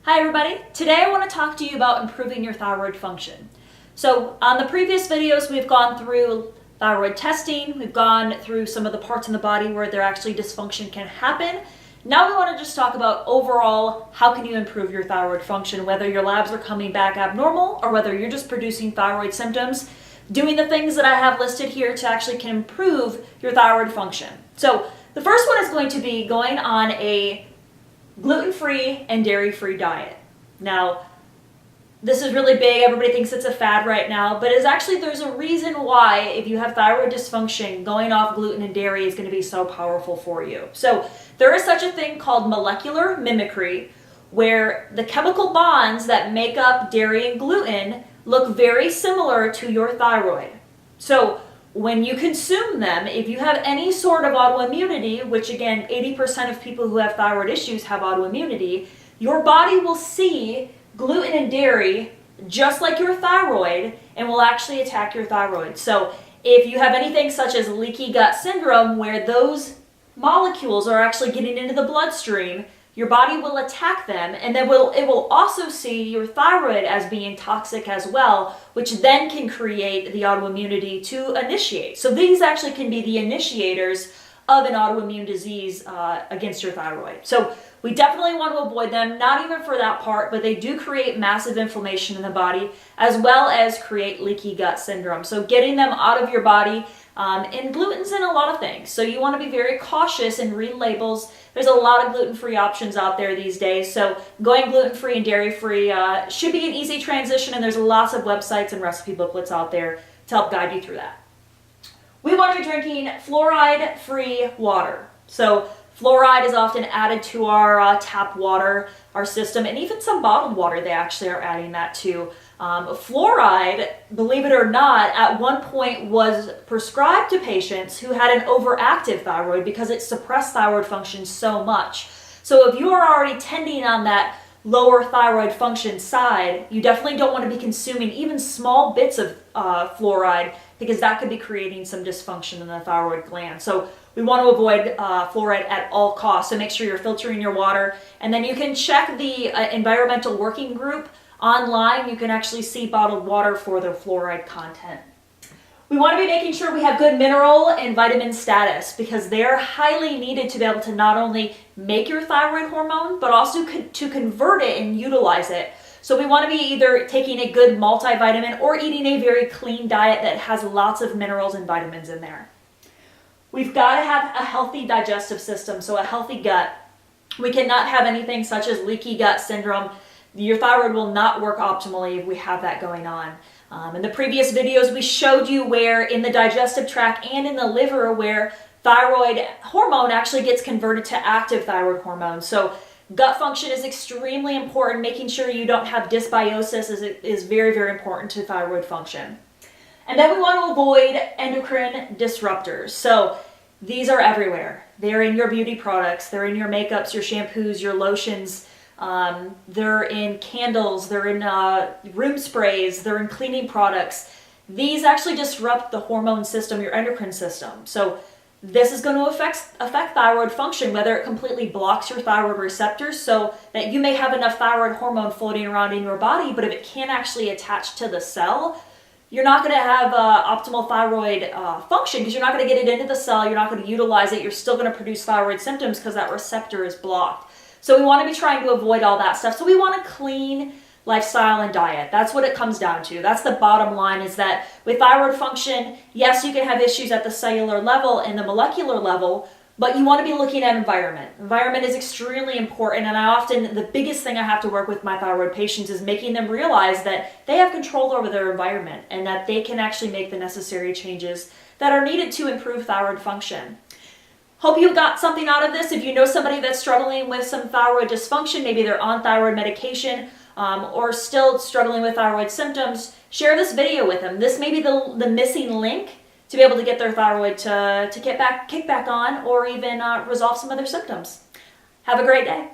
Hi everybody, today I want to talk to you about improving your thyroid function. So on the previous videos we've gone through thyroid testing, we've gone through some of the parts in the body where there actually dysfunction can happen. Now we want to just talk about overall how can you improve your thyroid function, whether your labs are coming back abnormal or whether you're just producing thyroid symptoms, doing the things that I have listed here to actually can improve your thyroid function. So the first one is going to be going on a gluten-free and dairy-free diet. Now, this is really big. Everybody thinks it's a fad right now, but there's a reason why if you have thyroid dysfunction, going off gluten and dairy is going to be so powerful for you. So there is such a thing called molecular mimicry, where the chemical bonds that make up dairy and gluten look very similar to your thyroid. So when you consume them, if you have any sort of autoimmunity, which again, 80% of people who have thyroid issues have autoimmunity, your body will see gluten and dairy just like your thyroid and will actually attack your thyroid. So if you have anything such as leaky gut syndrome, where those molecules are actually getting into the bloodstream, your body will attack them, and then it will also see your thyroid as being toxic as well, which then can create the autoimmunity to initiate. So these actually can be the initiators of an autoimmune disease against your thyroid. So we definitely want to avoid them, not even for that part, but they do create massive inflammation in the body, as well as create leaky gut syndrome. So getting them out of your body, and gluten's in a lot of things. So you want to be very cautious and read labels. There's a lot of gluten-free options out there these days. So going gluten-free and dairy-free should be an easy transition, and there's lots of websites and recipe booklets out there to help guide you through that. We want to be drinking fluoride-free water. So fluoride is often added to our tap water, our system, and even some bottled water they actually are adding that to. Fluoride, believe it or not, at one point was prescribed to patients who had an overactive thyroid because it suppressed thyroid function so much. So if you are already tending on that lower thyroid function side, you definitely don't want to be consuming even small bits of fluoride, because that could be creating some dysfunction in the thyroid gland. So we want to avoid fluoride at all costs. So make sure you're filtering your water, and then you can check the environmental working group online. You can actually see bottled water for the fluoride content. We want to be making sure we have good mineral and vitamin status, because they're highly needed to be able to not only make your thyroid hormone, but also to convert it and utilize it. So we want to be either taking a good multivitamin or eating a very clean diet that has lots of minerals and vitamins in there. We've got to have a healthy digestive system, so a healthy gut. We cannot have anything such as leaky gut syndrome. Your thyroid will not work optimally if we have that going on. In the previous videos, we showed you where in the digestive tract and in the liver where thyroid hormone actually gets converted to active thyroid hormone. So gut function is extremely important. Making sure you don't have dysbiosis is very, very important to thyroid function. And then we want to avoid endocrine disruptors. So these are everywhere. They're in your beauty products, they're in your makeups, your shampoos, your lotions. They're in candles, they're in room sprays, they're in cleaning products. These actually disrupt the hormone system, your endocrine system. So this is going to affect thyroid function, whether it completely blocks your thyroid receptors so that you may have enough thyroid hormone floating around in your body, but if it can't actually attach to the cell, you're not going to have optimal thyroid function, because you're not going to get it into the cell, you're not going to utilize it, you're still going to produce thyroid symptoms because that receptor is blocked. So we want to be trying to avoid all that stuff. So we want a clean lifestyle and diet. That's what it comes down to. That's the bottom line, is that with thyroid function, yes, you can have issues at the cellular level and the molecular level, but you want to be looking at environment. Environment is extremely important, and the biggest thing I have to work with my thyroid patients is making them realize that they have control over their environment and that they can actually make the necessary changes that are needed to improve thyroid function. Hope you got something out of this. If you know somebody that's struggling with some thyroid dysfunction, maybe they're on thyroid medication or still struggling with thyroid symptoms, share this video with them. This may be the missing link to be able to get their thyroid to kick back on, or even resolve some other symptoms. Have a great day.